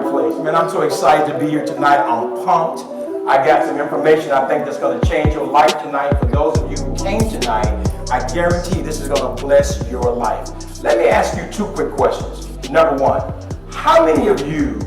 marketplace. Man, I'm so excited to be here tonight. I'm pumped. I got some information I think that's going to change your life tonight. For those of you who came tonight, I guarantee this is going to bless your life. Let me ask you two quick questions. Number one, how many of you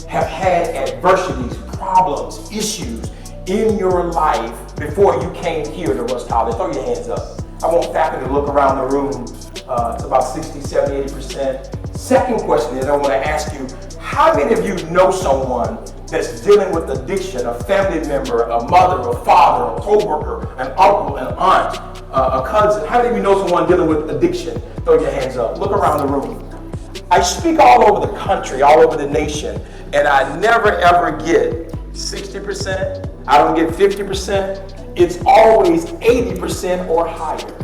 have had adversities, problems, issues in your life before you came here to Rush College? Throw your hands up. I want faculty to look around the room. It's about 60, 70, 80%. Second question is I want to ask you, how many of you know someone that's dealing with addiction, a family member, a mother, a father, a co-worker, an uncle, an aunt, a cousin? How many of you know someone dealing with addiction? Throw your hands up. Look around the room. I speak all over the country, all over the nation, and I never ever get 60%. I don't get 50%. It's always 80% or higher.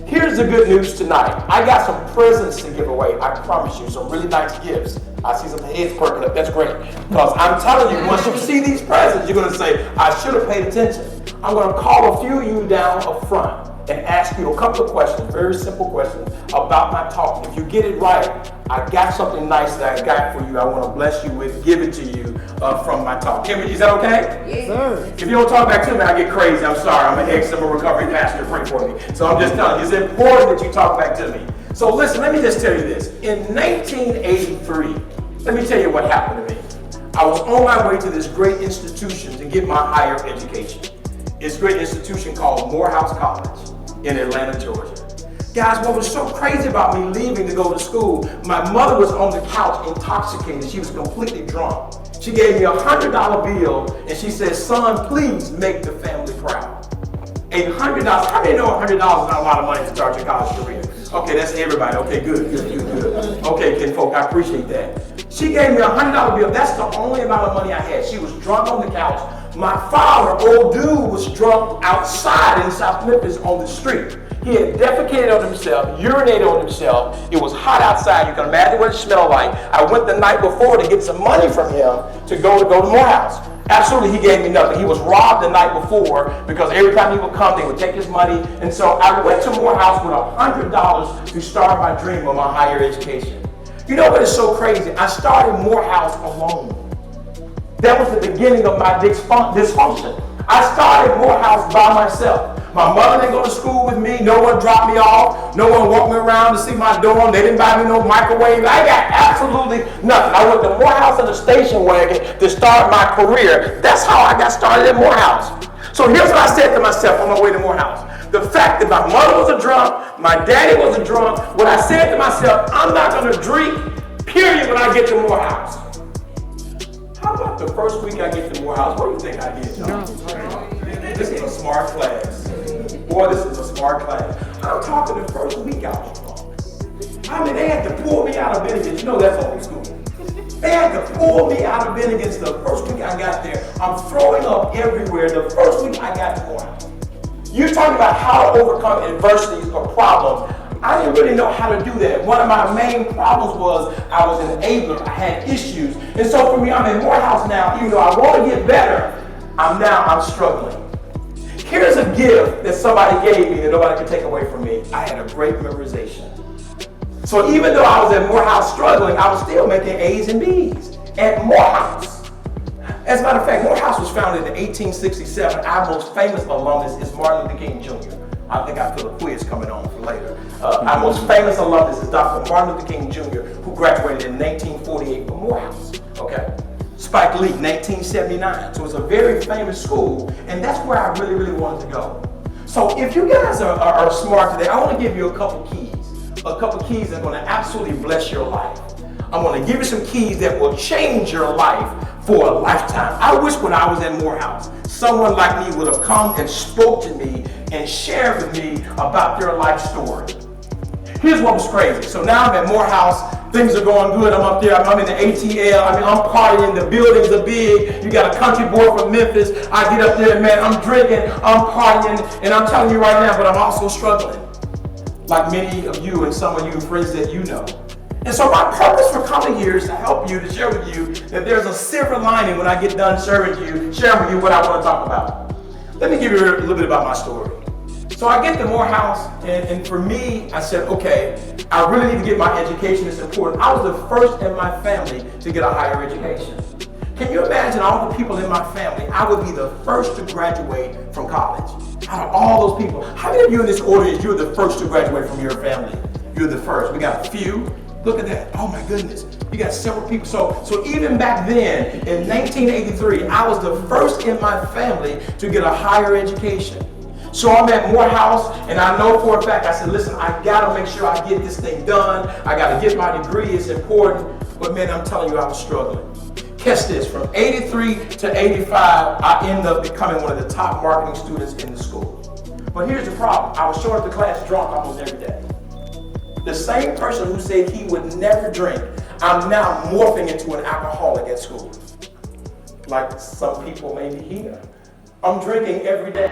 Here's the good news tonight. I got some presents to give away. I promise you, some really nice gifts. I see some heads perking up. That's great. Because I'm telling you, once you see these presents, you're going to say, I should have paid attention. I'm going to call a few of you down up front and ask you a couple of questions, very simple questions about my talk. If you get it right, I got something nice that I got for you. I want to bless you with, give it to you from my talk. Kimmy, is that okay? Yes, sir. If you don't talk back to me, I get crazy. I'm sorry. I'm a recovery pastor. Pray for me. So I'm just telling you, it's important that you talk back to me. So listen, let me just tell you this. In 1983, let me tell you what happened to me. I was on my way to this great institution to get my higher education. It's a great institution called Morehouse College in Atlanta, Georgia. Guys, what was so crazy about me leaving to go to school, my mother was on the couch intoxicated. She was completely drunk. She gave me a $100 bill and she said, son, please make the family proud. $100. How many know $100 is not a lot of money to start your college career? Okay, that's everybody. Okay, good. Okay, kinfolk, I appreciate that. She gave me a $100 bill. That's the only amount of money I had. She was drunk on the couch. My father, old dude, was drunk outside in South Memphis on the street. He had defecated on himself, urinated on himself. It was hot outside. You can imagine what it smelled like. I went the night before to get some money from him to go to Morehouse. Absolutely, he gave me nothing. He was robbed the night before because every time he would come, they would take his money. And so I went to Morehouse with $100 to start my dream of my higher education. You know what is so crazy? I started Morehouse alone. That was the beginning of my dysfunction. I started Morehouse by myself. My mother didn't go to school with me. No one dropped me off. No one walked me around to see my dorm. They didn't buy me no microwave. I got absolutely nothing. I went to Morehouse in a station wagon to start my career. That's how I got started at Morehouse. So here's what I said to myself on my way to Morehouse. The fact that my mother was a drunk, my daddy was a drunk, what I said to myself, I'm not going to drink, period, when I get to Morehouse. How about the first week I get to Morehouse? What do you think I did, John? This is a smart class. Boy, this is a smart class. I'm talking the first week I was drunk. I mean, they had to pull me out of Bennigan's. You know that's old school. They had to pull me out of Bennigan's the first week I got there. I'm throwing up everywhere the first week I got to Morehouse. You're talking about how to overcome adversities or problems. I didn't really know how to do that. One of my main problems was I was an enabler. I had issues. And so for me, I'm in Morehouse now. Even though I want to get better, I'm struggling. Here's a gift that somebody gave me that nobody can take away from me. I had a great memorization. So even though I was at Morehouse struggling, I was still making A's and B's at Morehouse. As a matter of fact, Morehouse was founded in 1867. Our most famous alumnus is Martin Luther King Jr. I think I feel a quiz coming on for later. Our most famous alumnus is Dr. Martin Luther King Jr., who graduated in 1948 from Morehouse. Okay. Spike Lee, 1979. So it's a very famous school, and that's where I really, really wanted to go. So if you guys are smart today, I want to give you a couple keys that are going to absolutely bless your life. I'm going to give you some keys that will change your life for a lifetime. I wish when I was at Morehouse, someone like me would have come and spoke to me and shared with me about their life story. Here's what was crazy. So now I'm at Morehouse. Things are going good. I'm up there. I'm in the ATL. I'm partying. The buildings are big. You got a country boy from Memphis. I get up there, man. I'm drinking. I'm partying. And I'm telling you right now, but I'm also struggling. Like many of you and some of you friends that you know. And so my purpose for coming here is to help you, to share with you that there's a silver lining when I get done sharing with you what I want to talk about. Let me give you a little bit about my story. So I get to Morehouse, and for me, I said, okay, I really need to get my education. It's important. I was the first in my family to get a higher education. Can you imagine all the people in my family? I would be the first to graduate from college. Out of all those people, how many of you in this audience, you're the first to graduate from your family? You're the first. We got a few. Look at that. Oh my goodness. You got several people. So even back then, in 1983, I was the first in my family to get a higher education. So I'm at Morehouse, and I know for a fact, I said, listen, I gotta make sure I get this thing done. I gotta get my degree, it's important. But man, I'm telling you, I was struggling. Catch this, from 83 to 85, I ended up becoming one of the top marketing students in the school. But here's the problem, I was showing up to class drunk almost every day. The same person who said he would never drink, I'm now morphing into an alcoholic at school. Like some people may be here. I'm drinking every day.